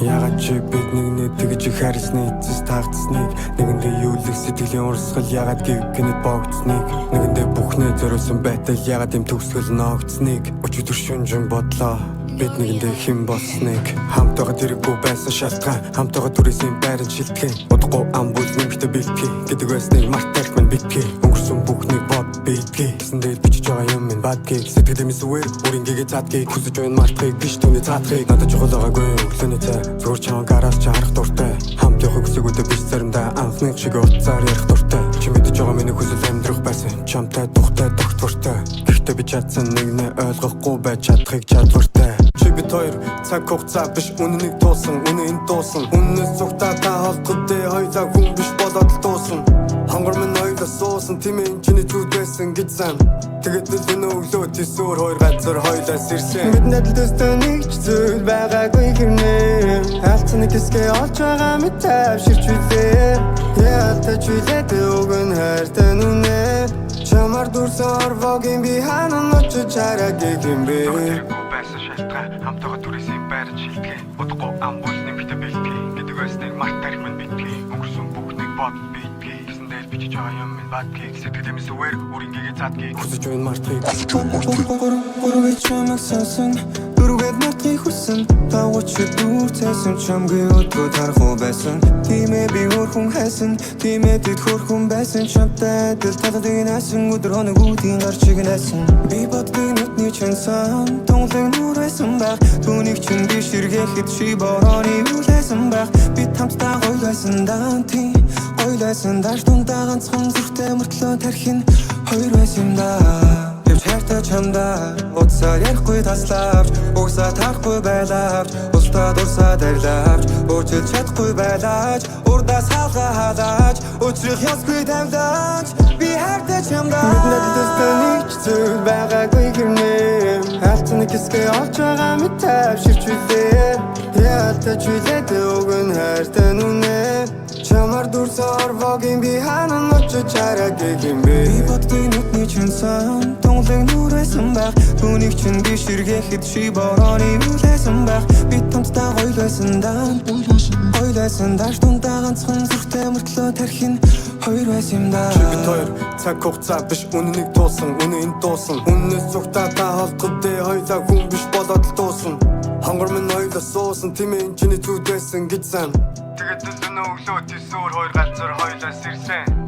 Ягаад чи бид нэгнээ тэгж харсныг эцэс тагцсныг нэгэндээ юу л их сэтгэлийн урсгал ягаад гинэд богдсныг нэгэндээ бүхнээ зориулсан байтал ягаад юм төгсгөл ногдсныг өчигдөр шүнжин бодлоо бид нэгэндээ хэн болсныг хамтайгаа тэрэггүй байсан шалтгаан хамтайгаа түрээсийн байран шилтгэн удахгүй ам бүл нэмэгтэй бэлтгэе гэдэг байсныг мартах минь битгий өнгөрсөн бүхнийг бод битгий гэсэндээ бичиж байгаа юм минь бадгийг сэтгэлдээ сүвэр үрингээ задгийг хүсэж байна мартахыг биш түүний заатахыг надад чухал байгаагүй өглөөний цай зүгээр чам гараас чи харах дуртай хамт явах хүсэгүүдээ биш заримдаа анхны шиг утсаар ярих дуртай чи мэдэж байгаа миний хүсэл амьдрах байсан чамтай тухтай доктортой гэхдээ би чадсан нэгнээ ойлгохгүй байж чадахыг чадвартай чи бид хоёр цаг хугацаа биш үнэнийг туусан үнэ энд дуусан үннээс зүгтаа та холдохтой хоёлаа хүн биш болоод л дуусан хонгор минь хоёлаа суусан тимээ чиний зүуд байсан гэж сан тэгээд л энэ өглөө тийсүр хоёр газар хоёлаа сэрсэн бидний дэстэй нэг ч зүйл байгаагүй хэрнээ хаалцны хэсгээ олж байгаа мэт тавширч үлээ яалтаа чүлээд өгөн хайртай нүнэ чамар дурсан орвогийн би ханан очиж чараагийг юм бэ хамтайгаа түрээсийн байран шилтгэн удахгүй ам бүл нэмэгтэй бэлтгэе гэдэг байсныг мартах минь битгий өнгөрсөн бүхнийг бод битгий гэсэндээ бичиж байгаа юм минь бадгийг сэтгэлдээ сүвэр үрингээ задгийг хүсэж байна мартахыг гурван чамаг сонсон дөрвөд мартахыг хүсэн дагууч дүүр цайсан чамгийн өдгөө тархуу байсан тиймээ би өрхөн хайсан тиймээ тэд хөрхөн байсан чамтай дэл татдаг насан өдөр хоног үүдийн гар чигнэсэн би бодгийн нүдний чансан тонлог нуур байсан баг түүнийг чин би ширгээхэд чи борооны үлээсэн баг би хамтдаа гойлбайсан даанти гойлбайсан даш тундаа ганцхан зүрхтэй мөртлөө тархин хоёр байсан да хайртай чамдаа уцаар ярихгүй таславч угсаа тарахгүй байлавч устдаа дурсаа дарилавч уучлж чадахгүй байлаач урдаас хаалгаа хаалаач өчрөх ясгүй тавлаач би хайртай чамдаа бидний дэстэй нэг ч зүйл байгаагүй хэрнээ хаалцны хэсгээ олж байгаа мэт тавширч үлээ яалтаа чүлээд өгөн хайртай нүнэ чамар дурсан орвогийн би ханан очиж чараагийг юм бэ би бодгийн нүдний чансан тонлог нуур байсан баг түүнийг чин би ширгээхэд чи борооны үлээсэн баг би хамтдаа гойлбайсан даан гойлбайсан даш тундаа ганцхан зүрхтэй мөртлөө тархин хоёр байсан да чи бид хоёр цаг хугацаа биш үнэнийг туусан үнэ энд дуусан үннээс зүгтаа та холдохтой хоёлаа хүн биш болоод л дуусан хонгор минь хоёлаа суусан тимээ чиний зүуд байсан гэж сан тэгээд л өнөө өглөө тийсүр хоёр газар хоёлаа сэрсэн